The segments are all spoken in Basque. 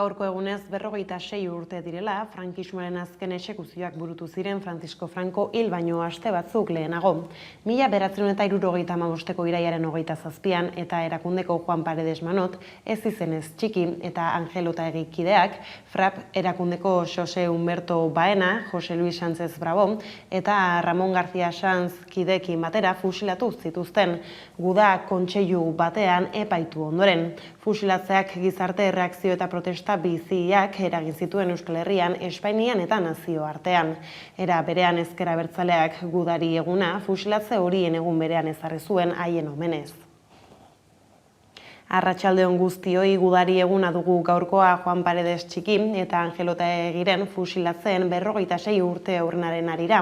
Gaurko egunez 46 urte direla, frankismoaren azken exekuzioak burutu ziren Francisco Franco hil baino aste batzuk lehenago. 1975ko iraiaren 27an eta erakundeko Juan Paredes Manot, ez izenez txiki eta Angel Otaegi kideak, FRAP erakundeko Jose Humberto Baena, Jose Luis Sánchez Bravo eta Ramon García Sanz kideekin batera fusilatu zituzten. Guda kontseilu batean epaitu ondoren. Fusilatzeak gizarte erreakzio eta protesta biziak eragin zituen Euskal Herrian, Espainian eta nazioartean. Era berean ezker abertzaleak gudari eguna fusilatze horien egun berean ezarri zuen haien omenez. Arratsaldeon guztioi, gudari eguna dugu gaurkoa Juan Paredes txiki eta Angel Otaegiren fusilatzen 46 urte aurrenaren harira,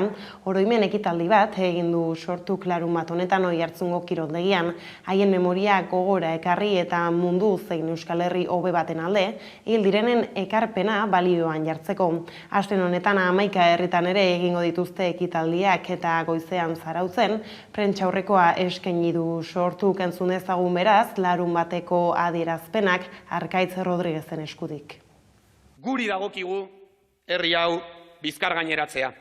oroimen ekitaldi bat egin du sortu larunbat honetan Oiartzungo kiroldegian, haien memoria gogora ekarri eta mundu zein Euskal Herri hobe baten alde, hil direnen ekarpena balioan jartzeko. Aste honetan 11 herritan ere egingo dituzte ekitaldiak eta goizean Zarautzen, prentsaurrekoa eskaini du sortu entzun dezagun beraz, larunbat adierazpenak Arkaitz Rodriguezen eskutik. Guri dagokigu herri hau bizkar gaineratzea.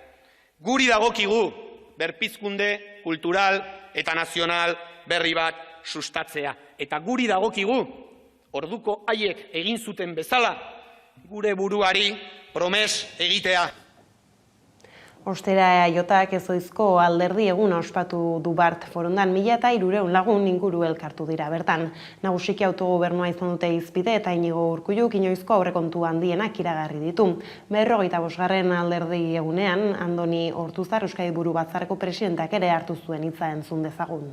Guri dagokigu berpizkunde kultural eta nazional berri bat sustatzea. Eta guri dagokigu orduko haiek egin zuten bezala gure buruari promes egitea. Ostera eaiotak ezoizko alderdi eguna ospatu du Bart Forondan 1300 lagun inguru elkartu dira bertan. Nagusiki autogobernua izan dute hizpide eta Inigo Urkulluk inoizko aurrekontu handienak iragarri ditu. 45. alderdi egunean Andoni Ortuzar Euskadi Buru Batzarreko presidenteak ere hartu zuen hitza entzun dezagun.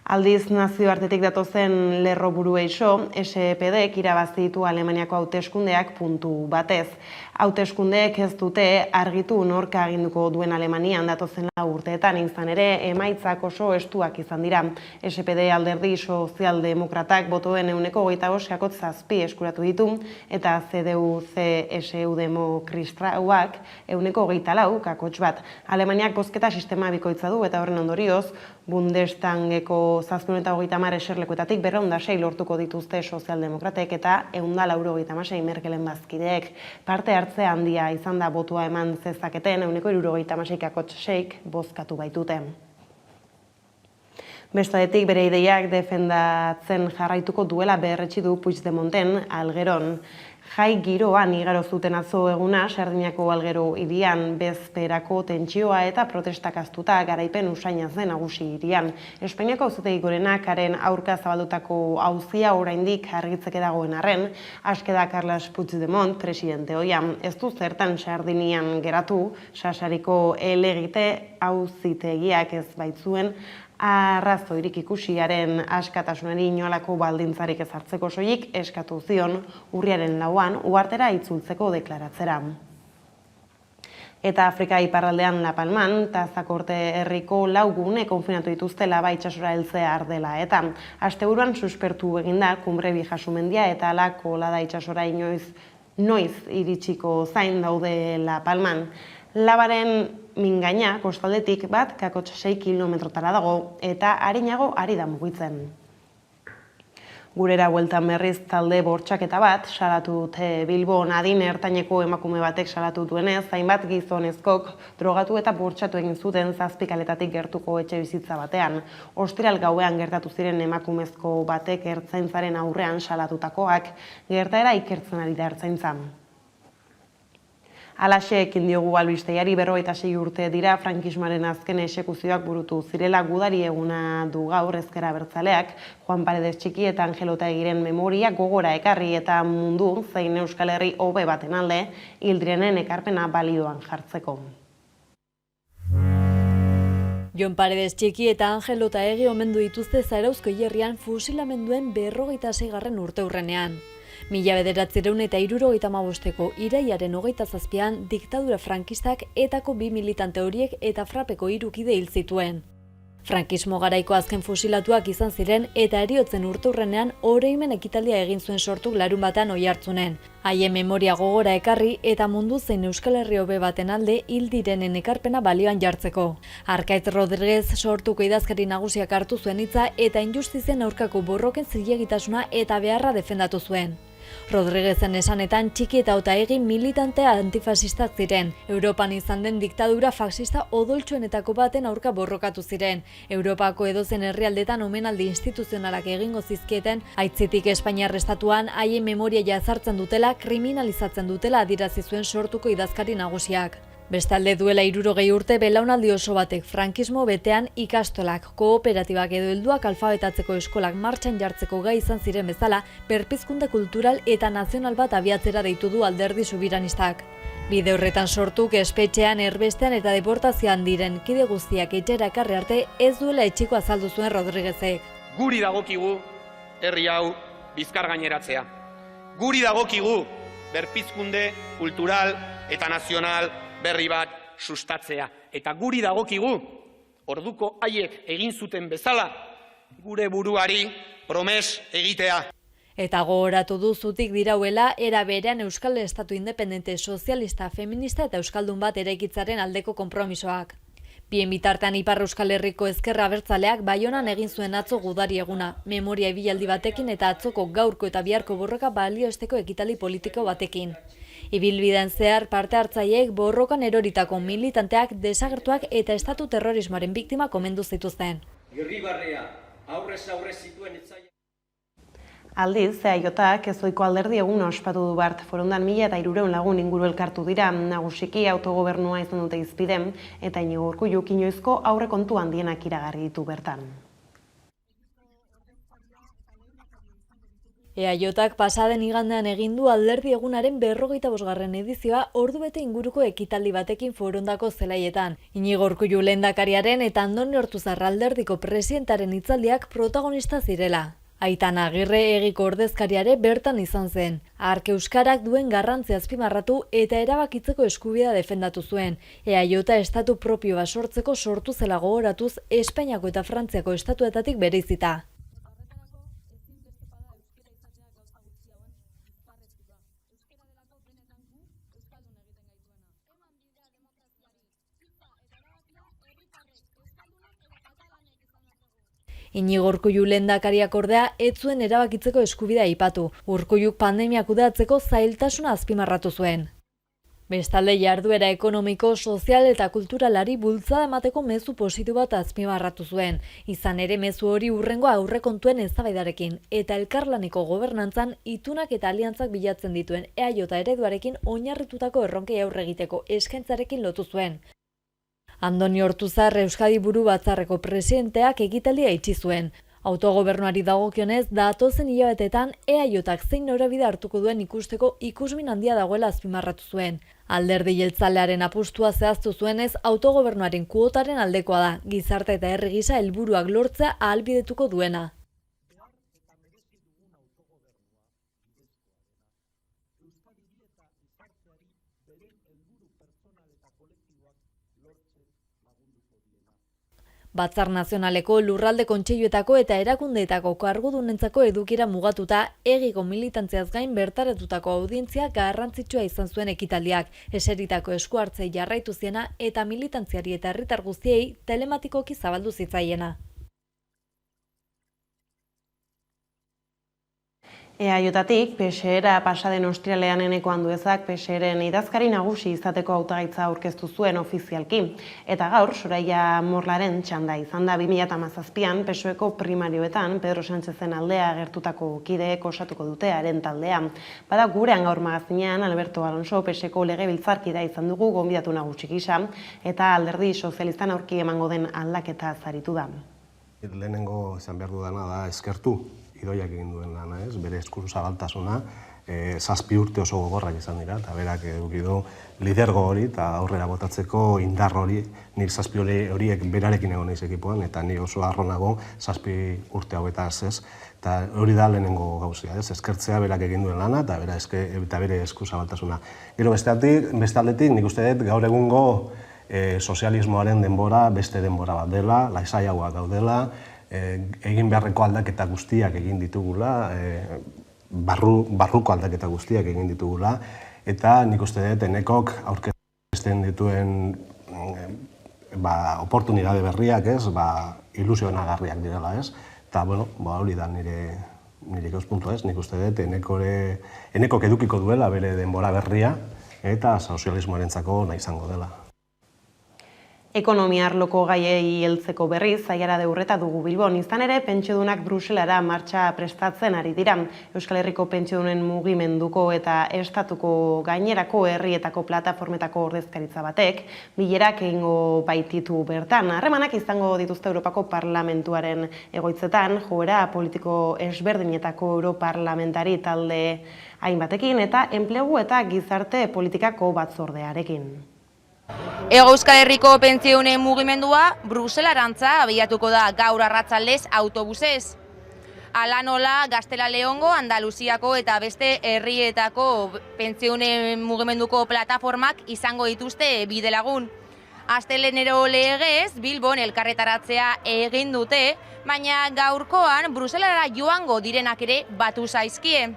Aldiz nazioartetik datozen lerro buruei so, SPDek irabazi ditu Alemaniako hauteskundeak puntu batez. Hauteskundeek ez dute argitu nork aginduko duen Alemanian datozen urteetan, izan ere emaitzak oso estuak izan dira. SPD alderdi sozialdemokratak botoen 25,7 eskuratu ditu eta CDU-CSU demokristauak 24,4 bat. Alemaniak bozketa sistema bikoitza du eta horren ondorioz, Bundestageko 730 eserlekuetatik 206 lortuko dituzte sozialdemokratek eta 196 Merkelen bazkideek. Parte hartze handia izan da botua eman zezaketen 76,6 bozkatu baitute. Bestadetik bere ideiak defendatzen jarraituko duela berretsi du Puigdemonten Algeron. Jai giroan igaro zuten atzo eguna Sardiniako Algero hirian bezperako tentsioa eta protestak haztuta garaipen usainaz den nagusi hirian. Espainiako Auzitegi Gorenak haren aurka zabaldutako auzia oraindik argitzeke dagoen arren, aske da Carles Puigdemont presidente ohia. Ez du zertan Sardinian geratu, Sasariko helegite auzitegiak ez baitzuen arrazoirik ikusiaren askatasunari inolako baldintzarik ezartzeko soilik eskatu zion urriaren 4an uhartera itzultzeko deklaratzera. Eta Afrika iparraldean La Palman, Tazakorte herriko 4 gune konfinatu dituzte Laba itsasora heltzea ardela eta asteburuan suspertu eginda Kumbre Bijasumendia eta La Kolada itsasora noiz iritsiko zain daude La Palman. Labaren mingaina kostaldetik bat 6 kilometrotara dago eta arinago ari da mugitzen. Gurera bueltan berriz talde bortxaketa bat salatu dute Bilbon adin ertaineko emakume batek salatu duenez, hainbat gizonezkok drogatu eta bortxatu egin zuten 7 kaletatik gertuko etxebizitza batean. Ostiral gauean gertatu ziren emakumezko batek ertzaintzaren aurrean salatutakoak, gertaera ikertzen ari da ertzaintza. Alaxe ekin diogu albisteari 46 urte dira frankismoaren azken exekuzioak burutu zirela gudari eguna du gaur ezker abertzaleak, Juan Paredes txiki eta Angel Otaegiren memoria gogora ekarri eta mundu zein Euskal Herri hobe baten alde hil direnen ekarpena balioan jartzeko. Jon Paredes txiki eta Angel Otaegi omendu dituzte Zarauzko hilerrian fusilamenduen 46. urteurrenean. 1975ko iraiaren 27an diktadura frankistak etako 2 militante horiek eta frapeko 3 kide hil zituen. Frankismo garaiko azken fusilatuak izan ziren eta heriotzen urteurrenean oroimen ekitaldia egin zuen Sortuk larunbatean Oiartzunen. Haien memoria gogora ekarri eta mundu zein Euskal Herri hobe baten alde hil direnen ekarpena balioan jartzeko. Arkaitz Rodriguez Sortuko idazkari nagusiak hartu zuen hitza eta injustizien aurkako borroken zilegitasuna eta beharra defendatu zuen. Rodriguezen esanetan Txiki eta Otaegi militante antifasistak ziren. Europan izan den diktadura faxista odoltsuenetako baten aurka borrokatu ziren. Europako edozen herrialdetan omenaldi instituzionalak egingo zizkieten, aitzitik Espainiar estatuan haien memoria jazartzen dutela, kriminalizatzen dutela adierazi zuen Sortuko idazkari nagusiak. Bestalde duela 60 urte belaunaldi oso batek frankismo betean ikastolak, kooperatibak edo helduak alfabetatzeko eskolak martxan jartzeko gai izan ziren bezala, berpizkunde kultural eta nazional bat abiatzera deitu du alderdi subiranistak. Bide horretan Sortuk espetxean, erbestean eta deportazioan diren kide guztiak etxera ekarri arte ez duela etxiko azaldu zuen Rodriguezek. Guri dagokigu herri hau bizkar gaineratzea. Guri dagokigu berpizkunde kultural eta nazional berri bat sustatzea. Eta guri dagokigu, orduko haiek egin zuten bezala, gure buruari promes egitea. Eta gogoratu du zutik dirauela, era berean Euskal Estatu independente, sozialista, feminista eta euskaldun bat eraikitzaren aldeko konpromisoak. Bien bitartean Ipar Euskal Herriko Ezkerra Abertzaleak Baionan egin zuen atzo gudari eguna, memoria ibilaldi batekin eta atzoko gaurko eta biharko borroka balioesteko ekitaldi politiko batekin. Ibilbidean zehar parte hartzaileek borrokan eroritako militanteak desagertuak eta estatu terrorismoaren biktima komendu zituzten. Irribarrea aurrez aurre zituen etzaia. Aldiz, EAJak ezoiko alderdi eguna ospatu du bart. Forondan 1300 lagun inguru elkartu dira, nagusiki autogobernua izan dute hizpide eta Iñigo Urkulluk inoizko aurrekontu handienak iragarri ditu bertan. EAJak pasaden igandean egin du alderdi egunaren 45. edizioa ordubete inguruko ekitaldi batekin Forondako zelaietan. Iñigo Urkullu lehendakariaren eta Andoni Ortuzar alderdiko presidentaren hitzaldiak protagonista zirela. Aitana Agirre egiko ordezkariare bertan izan zen. Hark euskarak duen garrantzia azpimarratu eta erabakitzeko eskubidea defendatu zuen. EAJ estatu propioa sortzeko sortu zela gogoratuz Espainiako eta Frantziako estatuetatik bereizita. Iñigo Urkullu lehendakariak ordea ez zuen erabakitzeko eskubidea aipatu. Urkulluk pandemia kudeatzeko zailtasuna azpimarratu zuen. Bestalde jarduera ekonomiko, sozial eta kulturalari bultzada emateko mezu positibo bat azpimarratu zuen. Izan ere mezu hori hurrengo aurrekontuen eztabaidarekin eta elkarlaneko gobernantzan itunak eta aliantzak bilatzen dituen EAJ ereduarekin oinarritutako erronkei aurre egiteko eskaintzarekin lotu zuen. Andoni Ortuzar Euskadi Buru Batzarreko presidenteak ekitaldia itxi zuen. Autogobernuari dagokionez, datozen hilabetetan EAJak zein norabide hartuko duen ikusteko ikusmin handia dagoela azpimarratu zuen. Alderdi jeltzalearen apustua zehaztu zuenez, autogobernuaren kuotaren aldekoa da, gizarte eta herri gisa helburuak lortzea ahalbidetuko duena. Batzar Nazionaleko lurralde kontseiluetako eta erakundeetako kargudunentzako edukira mugatuta egiko militantziaz gain bertaratutako audientzia garrantzitsua izan zuen ekitaldiak, eseritako esku hartzei jarraitu ziena eta militantziari eta herritar guztiei telematikoki zabaldu zitzaiena. EAJtik PSera pasaden ostiralean Eneko Anduezak PSeren idazkari nagusi izateko hautagaitza aurkeztu zuen ofizialki. Eta gaur, Soraya Morlaren txanda izan da 2017an PSOeko primarioetan Pedro Sánchezen aldea agertutako kideek osatuko dute haren taldea. Bada gurean gaur magazinean Alberto Alonso PSeko legebiltzarkidea izan dugu gonbidatu nagusi gisa eta alderdi sozialistan aurki emango den aldaketa zaritu da. Lehenengo esan behar dudana da eskertu. Idoiak egin duen lana, ez? Bere eskuru zabaltasuna, 7 urte oso gogorrak izan dira, eta berak eduki du lidergo hori eta aurrera botatzeko indar hori, nik 7 horiek berarekin egon naiz ekipoan, eta ni oso harro nago 7 urte hauetaz, ez? Eta hori da lehenengo gauzia, ez? Eskertzea berak egin duen lana eta bere esku zabaltasuna. Gero beste aldetik, nik uste dut gaur egungo sozialismoaren denbora beste denbora bat dela, laisaiagoak daudela, egin beharreko aldaketa guztiak egin ditugula, barruko aldaketa guztiak egin ditugula, eta nik uste dut enekok aurkezten dituen oportunitate berriak, ilusionagarriak direla, ez? Eta, hori da nire ikuspuntua, ez? Nik uste dut enekok edukiko duela bere denbora berria eta sozialismoarentzako nahi izango dela. Ekonomia arloko gaiei heltzeko berriz, Zaiara de Urreta dugu Bilbon. Izan ere, pentsiodunak Bruselara martxa prestatzen ari dira. Euskal Herriko pentsiodunen mugimenduko eta estatuko gainerako herrietako plataformetako ordezkaritza batek, bilerak egingo baititu bertan. Harremanak izango dituzte Europako Parlamentuaren egoitzetan, joera politiko ezberdinetako europarlamentari talde hainbatekin eta enplegu eta gizarte politikako batzordearekin. Hego Euskal Herriko pentsiodunen mugimendua Bruselarantza abiatuko da gaur arratsaldez autobusez. Hala nola Gaztela Leongo, Andaluziako eta beste herrietako pentsiodunen mugimenduko plataformak izango dituzte bidelagun. Astelenero legez Bilbon elkarretaratzea egin dute, baina gaurkoan Bruselara joango direnak ere batu zaizkie.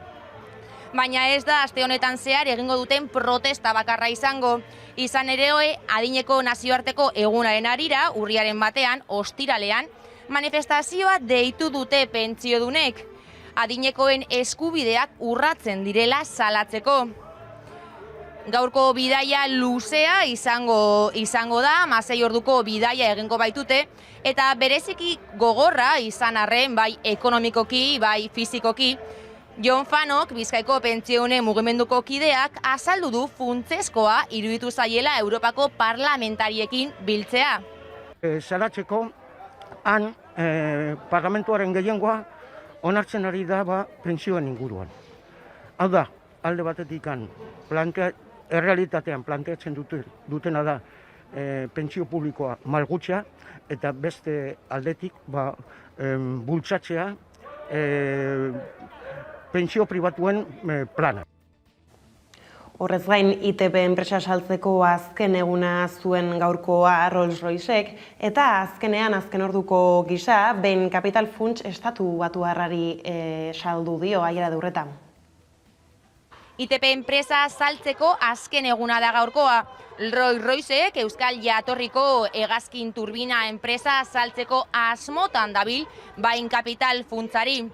Baina ez da aste honetan zehar egingo duten protesta bakarra izango. Izan ere, adineko nazioarteko egunaren harira, urriaren batean, ostiralean, manifestazioa deitu dute pentsiodunek. Adinekoen eskubideak urratzen direla salatzeko. Gaurko bidaia luzea izango da, 16 orduko bidaia egingo baitute, eta bereziki gogorra izan arren, bai ekonomikoki, bai fizikoki, Jon Fanok, Bizkaiko pentsiodunen mugimenduko kideak, azaldu du funtsezkoa iruditu zaiela Europako parlamentariekin biltzea. Salatzeko, han parlamentuaren gehiengoa onartzen ari da pentsioen inguruan. Hau da, alde batetik errealitatean planteatzen dutena da pentsio publikoa malgutzea, eta beste aldetik bultzatzea pentsio pribatuen plana. Horrez gain, ITB enpresa saltzeko azken eguna zuen gaurkoa Rolls-Roycek, eta azken orduko gisa, Bain Capital Funds estatu batuarrari saldu dio, Zaiara de Urreta. ITB enpresa saltzeko azken eguna da gaurkoa. Rolls-Roycek Euskal jatorriko hegazkin turbina enpresa saltzeko asmotan dabil Bain Capital Fundsari.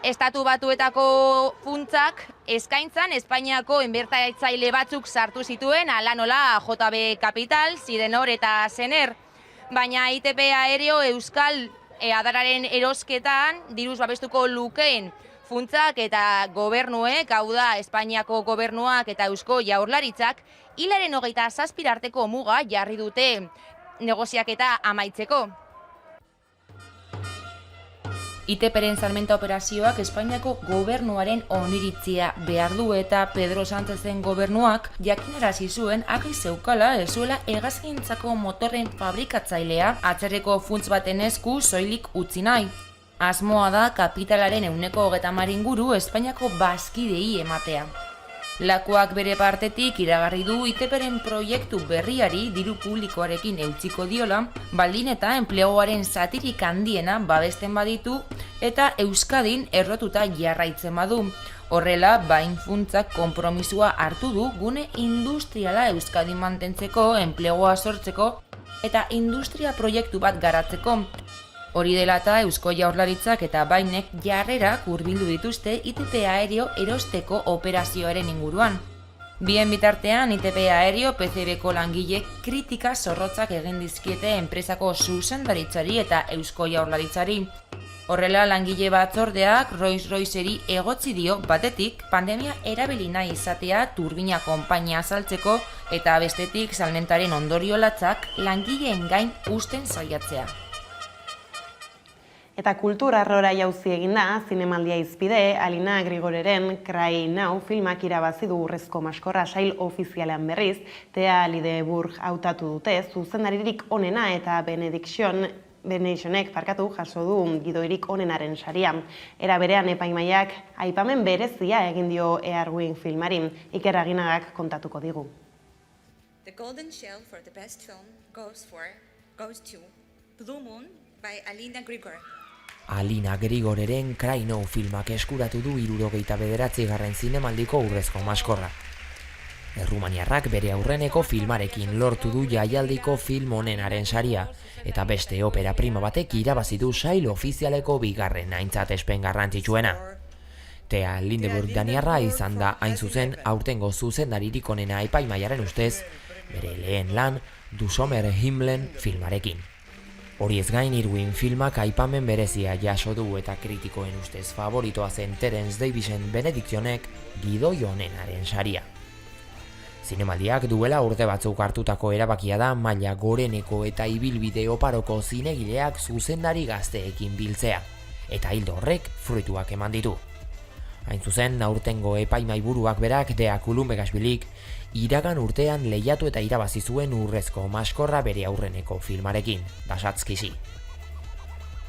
Estatu batuetako funtsak eskaintzan Espainiako inbertatzaile batzuk sartu zituen, hala nola JB Capital, Sidenor eta Sener. Baina ITB Aéreo Euskal adararen erosketan diruz babestuko lukeen funtsak eta gobernuek, hau da Espainiako gobernuak eta Eusko Jaurlaritzak, hilaren 27 arteko muga jarri dute negoziaketa amaitzeko. ITPren salmenta operazioak Espainiako gobernuaren oniritzia behar du eta Pedro Sánchezen gobernuak jakinarazi zuen argi zeukala ez zuela hegazkintzako motorren fabrikatzailea atzerreko funts baten esku soilik utzi nahi. Asmoa da kapitalaren 30% inguru Espainiako bazkidei ematea. Lakuak bere partetik iragarri du ITPren proiektu berriari diru publikoarekin eutsiko diola, baldin eta enpleguaren zatirik handiena babesten baditu eta Euskadin errotuta jarraitzen badu. Horrela, Bain funtsak konpromisua hartu du gune industriala Euskadin mantentzeko, enplegua sortzeko eta industria proiektu bat garatzeko. Hori dela eta Eusko Jaurlaritzak eta Bainek jarrerak hurbildu dituzte ITP Aéreo erosteko operazioaren inguruan. Bien bitartean, ITP Aéreo PCB-ko langilek kritika zorrotzak egin dizkiete enpresako zuzendaritzari eta Eusko Jaurlaritzari. Horrela, langile batzordeak Rolls-Royceri egotzi dio batetik pandemia erabili nahi izatea turbina konpainia azaltzeko eta bestetik salmentaren ondorio latzak langileen gain usten saiatzea. Eta kultur arlora jauzi eginda, zinemaldia izpide, Alina Grigoreren Cry Now filmak irabazi du urrezko maskorra sail ofizialean berriz, Thea Lideburg hautatu dute, zuzendaririk onena eta Benedictionek jaso du gidoirik onenaren saria. Era berean epaimaiak aipamen berezia egin dio Earwing filmari, Iker Aginagak kontatuko digu. The Golden Shell for the best film goes to Blue Moon by Alina Grigor. Alina Grigoreren Cry No filmak eskuratu du 79. zinemaldiko urrezko maskorra. Errumaniarrak bere aurreneko filmarekin lortu du jaialdiko film onenaren saria, eta beste opera prima batek irabazi du sail ofizialeko bigarren aintzatespen garrantzitsuena. Thea Lindeburg daniarra izan da hain zuzen aurtengo zuzendaririk onena epaimahaiaren ustez, bere lehen lan Du Sommer Himmelen filmarekin. Horiez gain Irwin filmak aipamen berezia jaso du eta kritikoen ustez favoritoa zen Terence Davisen Benedictionek gidoi onenaren saria. Zinemaldiak duela urte batzuk hartutako erabakia da maila goreneko eta ibilbide oparoko zinegileak zuzendari gazteekin biltzea, eta ildo horrek fruituak eman ditu. Hain zuzen, aurtengo epaimahaiburuak berak Dea Kulumbegasbilik iragan urtean lehiatu eta irabazi zuen urrezko maskorra bere aurreneko filmarekin, Dasatzkisi.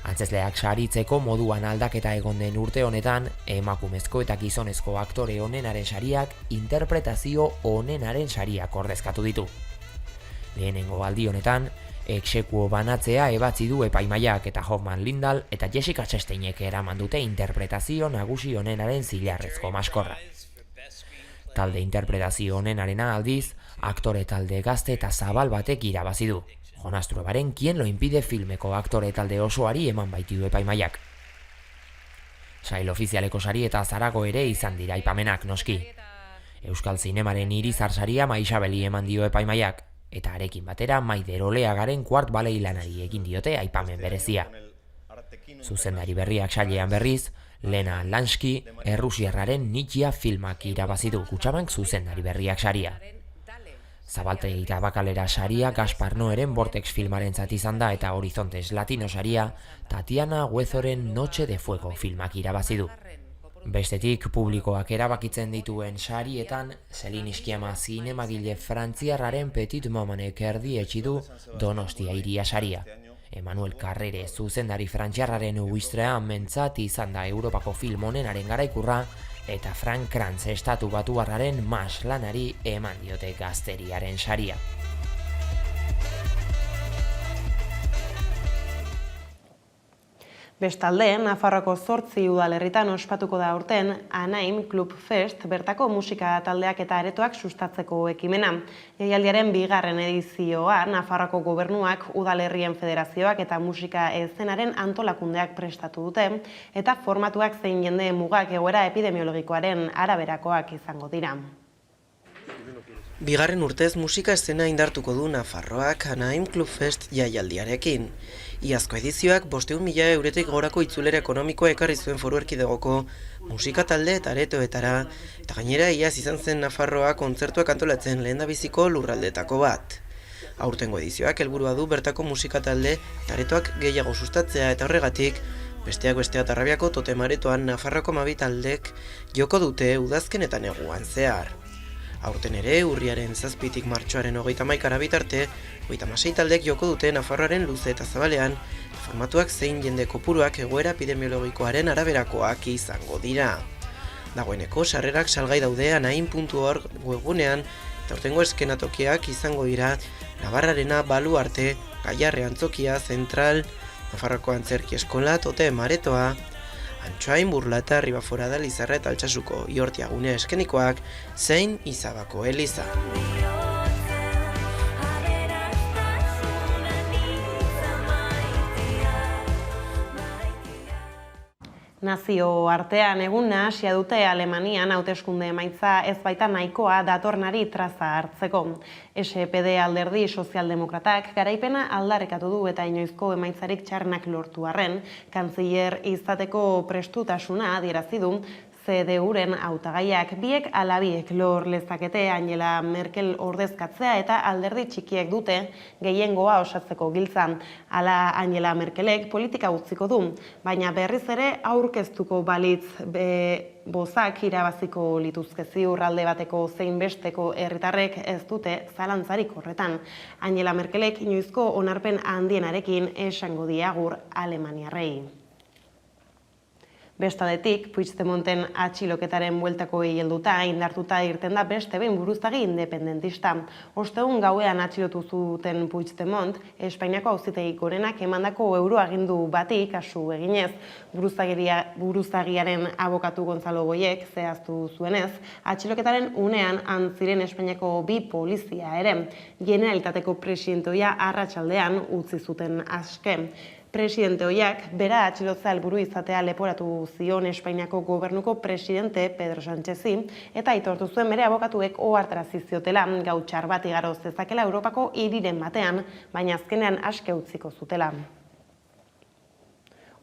Antzezleak saritzeko moduan aldaketa egon den urte honetan, emakumezko eta gizonezko aktore onenaren sariak interpretazio onenaren sariak ordezkatu ditu. Lehenengo aldi honetan, exekuo banatzea ebatzi du epaimahaiak eta Hoffman Lindahl eta Jessica Chastainek eraman dute interpretazio nagusi onenaren zilarrezko maskorra. Talde interpretazio onenarena aldiz, aktore talde gazte eta zabal batek irabazi du. Jonas Truebaren Quien lo impide filmeko aktore talde osoari eman baitiu epaimahaiak. Sail ofizialeko sari eta Zarago ere izan dira aipamenak noski. Euskal Zinemaren Irizar saria Maixabeli eman dio epaimahaiak, eta arekin batera Maider Oleagaren Kuart balei lanari egin diote aipamen berezia. Zuzendari berriak sailean berriz, Lena Lansky errusiarraren Nitzia filmak irabazi du Kutxabank zuzendari berriak saria. Zabalte eta bakalera saria Gaspar Noeren Vortex filmarentzat izan da eta Horizontes Latino saria Tatiana Huezoren Noche de Fuego filmak irabazi du. Bestetik, publikoak erabakitzen dituen sarietan, Celine Sciamma zinemagile frantziarraren Petit Mamanek erdietsi du Donostia hiria saria. Emmanuel Carrere zuzendari frantziarraren Uistrea mentzat izan da Europako film onenaren garaikurra, eta Frank Kranz estatu batuarraren Mas lanari eman diote gazteriaren saria. Bestalde, Nafarroako 8 udalerritan ospatuko da aurten Anaim Club Fest bertako musika taldeak eta aretoak sustatzeko ekimena. Jaialdiaren 2. edizioa Nafarroako gobernuak, udalerrien federazioak eta musika eszenaren antolakundeak prestatu dute, eta formatuak zein jende mugak egoera epidemiologikoaren araberakoak izango dira. 2. urtez musika eszena indartuko du Nafarroak Anaim Club Fest jaialdiarekin. Iazko edizioak 500.000 eurotik gorako itzulera ekonomikoa ekarri zuen Foru Erkidegoko musika talde eta aretoetara, eta gainera iaz izan zen Nafarroa kontzertuak antolatzen lehendabiziko lurraldetako bat. Aurtengo edizioak helburua du bertako musika talde eta aretoak gehiago sustatzea, eta horregatik besteak bestea Tarrabiako Totem aretoan Nafarroako 12 taldek joko dute udazken eta neguan zehar. Aurten ere, urriaren 7tik martxoaren 31 bitarte, 36 taldek joko dute Nafarroaren luze eta zabalean, formatuak zein jende kopuruak egoera epidemiologikoaren araberakoak izango dira. Dagoeneko sarrerak salgai daude anain.org webgunean, eta aurtengo eskenatokiak izango dira Navarrarena, Baluarte, Gaiarre Antzokia, Zentral, Nafarroako Antzerki Eskola, Totem aretoa, Antxoain, Burlata, Ribaforada, Lizarra eta Altsasuko Iortia gunea eskenikoak, zein Izabako eliza. Nazio artean egun nahasia dute Alemanian hauteskunde emaitza ez baita nahikoa datornari traza hartzeko. SPD alderdi sozialdemokratak garaipena aldarrekatu du eta inoizko emaitzarik txarnak lortu arren, kantziller izateko prestutasuna adierazi du CDU-ren hautagaiak. Biek ala biek lor lezakete Angela Merkel ordezkatzea eta alderdi txikiek dute gehiengoa osatzeko giltzan. Hala Angela Merkelek politika utziko du, baina berriz ere aurkeztuko balitz bozak irabaziko lituzke ziur alde bateko zein besteko herritarrek ez dute zalantzarik horretan. Angela Merkelek inoizko onarpen handienarekin esango die agur alemaniarrei. Bestaldetik, Puigdemonten atxiloketaren bueltakoei helduta indartuta irten da beste behin buruzagi independentista. Ostegun gauean atxilotu zuten Puigdemont, Espainiako Auzitegi Gorenak emandako euroagindu bati kasu eginez. Buruzagiaren abokatu Gonzalo Goiek zehaztu zuenez, atxiloketaren unean ziren Espainiako bi polizia ere. Generalitateko presidentoia arratsaldean utzi zuten aske. Presidente oiak, bera atxilotzea helburu izatea leporatu zion Espainiako gobernuko presidente Pedro Sánchezi eta aitortu zuen bere abokatuek ohartarazi ziotela gau txar bat igaro zezakela Europako hiriren batean, baina azkenean aske utziko zutela.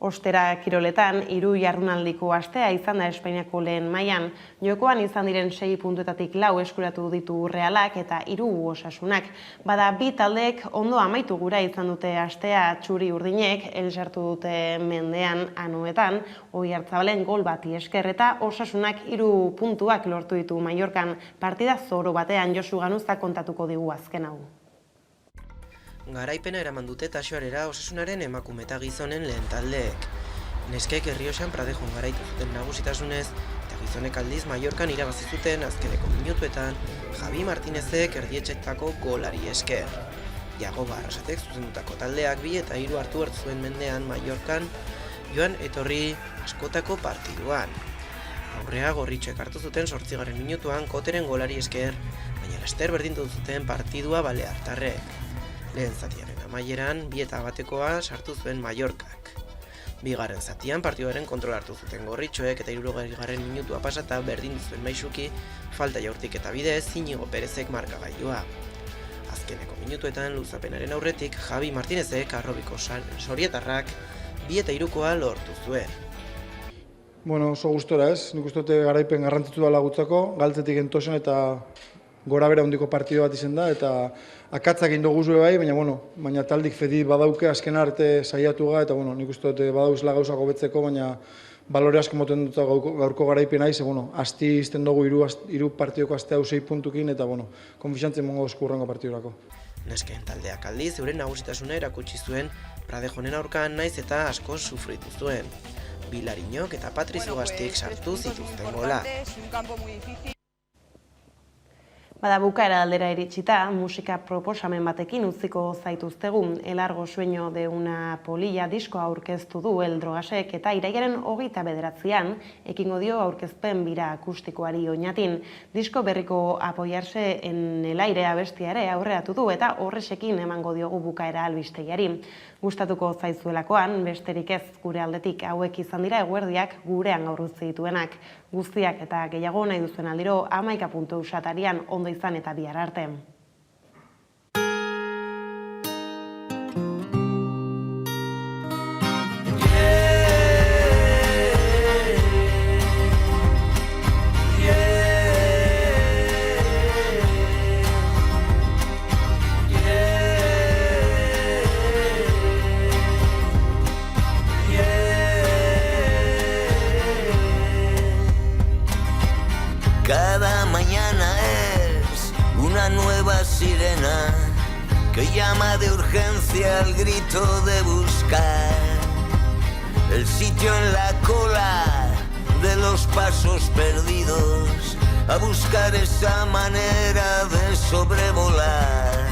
Ostera kiroletan, 3 jardunaldiko astea izan da Espainiako lehen mailan. Jokoan izan diren 6 puntuetatik 4 eskuratu ditu Realak eta 3 Osasunak. Bada bi taldeek ondo amaitu gura izan dute astea txuri urdinek, sartu dute mendean Anoetan, Oiartzabalen gol bati esker eta Osasunak 3 puntuak lortu ditu Mallorcan. Partida zoro batean Josu Ganuza kontatuko digu azken hau. Garaipena eraman dute Taxoarera Osasunaren emakume eta gizonen lehen taldeek. Neskek Errioxan Pradejon garaitu zuten nagusitasunez, eta gizonek aldiz Mallorcan irabazi zuten azkeneko minutuetan Javi Martinezek erdietxetako golari esker. Iago Barrasatek zuzendutako taldeak 2 eta 3 hartu zuen mendean Mallorcan joan etorri askotako partiduan. Aurrea gorritxoek hartu zuten 8. minutuan Koteren golari esker, baina laster berdindu zuten partidua baleartarrek. Lehen zatiaren amaieran, 2 eta batekoa sartu zuen Mallorcak. Bigarren zatian partiduaren kontrol hartu zuten gorritxoek eta 60. minutua pasata berdindu zuen maisuki falta jaurtik eta bidez Iñigo Perezek markagailua. Azkeneko minutuetan luzapenaren aurretik Javi Martinezek arrobiko sorietarrak 2 eta 3koa lortu zuen. Bueno, oso gustora ez, nik uste dute garaipen garrantzitsua lagutzako, galtzetik entosen eta gora bera hondiko partido bat izan da, eta akatzak egin dugu bai, baina taldik fedi badauke azken arte saiatuga, eta nik uste dute badauzela gauzak hobetzeko, baina balore asko moten dut gaurko garaipena iz, asti izten dugu 3 partidoko astea 6 puntukin, eta konfiantzen mongo eskurrengo partidurako. Nesken taldeak aldiz, euren nagusitasuna erakutsi zuen Pradejonen aurkan naiz eta asko sufritu zuen. Bilariñok eta Patricio Gastik sartu zituzten gola. Bada bukaera aldera iritsita, musika proposamen batekin utziko zaituztegu. El largo sueño de una polilla diskoa aurkeztu du El Drogasek eta irailaren 29an ekingo dio aurkezpen bira akustikoari Oñatin. Disko berriko Apoyarse en el aire abestia ere aurreratu du eta horresekin emango diogu bukaera albistegiari. Gustatuko zaizuelakoan, besterik ez gure aldetik hauek izan dira eguerdiak gurean gaur utzi dituenak. Guztiak eta gehiago nahi duzuen aldiro 11.eus atarian ondo izan eta bihar arte. Cada mañana es una nueva sirena que llama de urgencia al grito de buscar el sitio en la cola de los pasos perdidos, a buscar esa manera de sobrevolar.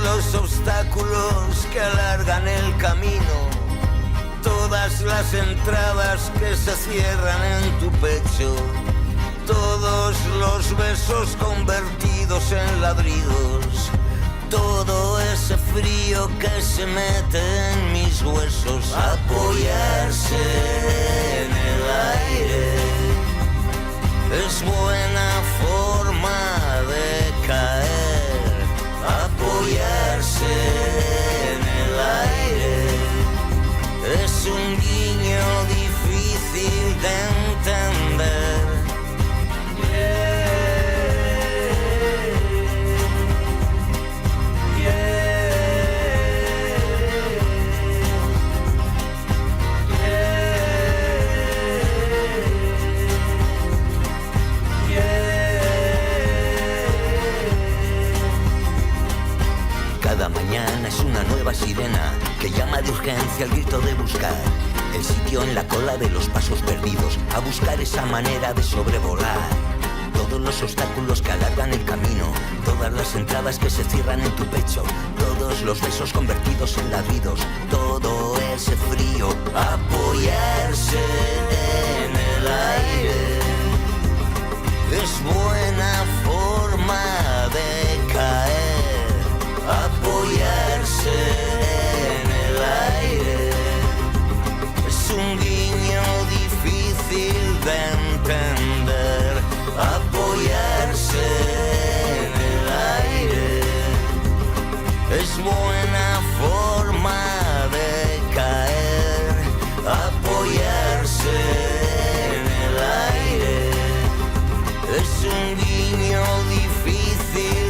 Los obstáculos que alargan el camino, todas las entradas que se cierran en tu pecho, todos los besos convertidos en ladridos, todo ese frío que se mete en mis huesos. Apoyarse en el aire es buena forma de caer. Apoyarse en el aire es un guiño difícil de entender. urgencia, el grito de buscar el sitio en la cola de los pasos perdidos, a buscar esa manera de sobrevolar todos los obstáculos que alargan el camino, todas las entradas que se cierran en tu pecho, todos los besos convertidos en ladridos, todo ese frío, apoyarse en el aire es buena forma de caer, apoyarse en el aire es un guiño difícil de entender, apoyarse en el aire es buena forma de caer, apoyarse en el aire es un guiño difícil